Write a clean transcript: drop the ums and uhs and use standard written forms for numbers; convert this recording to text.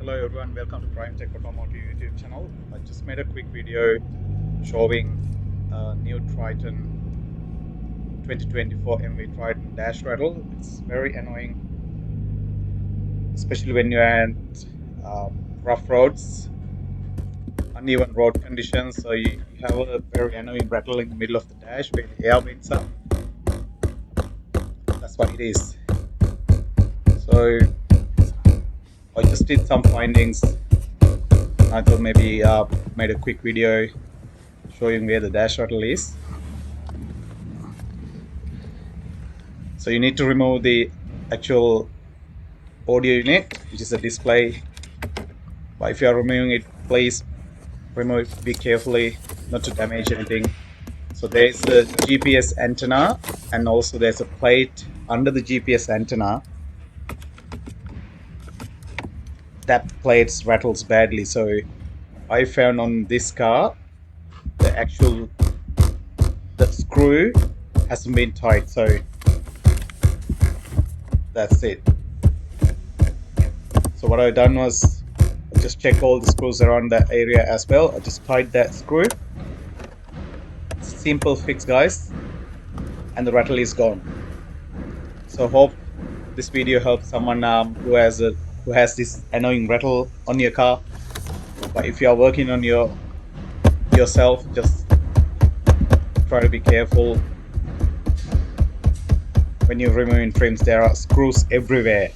Hello everyone, welcome to Prime Tech Automotive YouTube channel. I just made a quick video showing new Triton 2024 MV Triton Dash Rattle. It's very annoying, especially when you're at rough roads, uneven road conditions. So you have a very annoying rattle in the middle of the dash where the air winds up. That's what it is. So I just did some findings. I thought maybe made a quick video showing where the dash rattle is. So you need to remove the actual audio unit, which is a display. But if you are removing it, please remove it, be carefully not to damage anything. So there's a GPS antenna, and also there's a plate under the GPS antenna. That plate rattles badly, so I found on this car the screw hasn't been tight, so that's it. So what I've done was I just checked all the screws around that area as well. I just tied that screw. Simple fix, guys, and the rattle is gone. So hope this video helps someone who has this annoying rattle on your car. But if you are working on yourself, just try to be careful when you're removing trims. There are screws everywhere.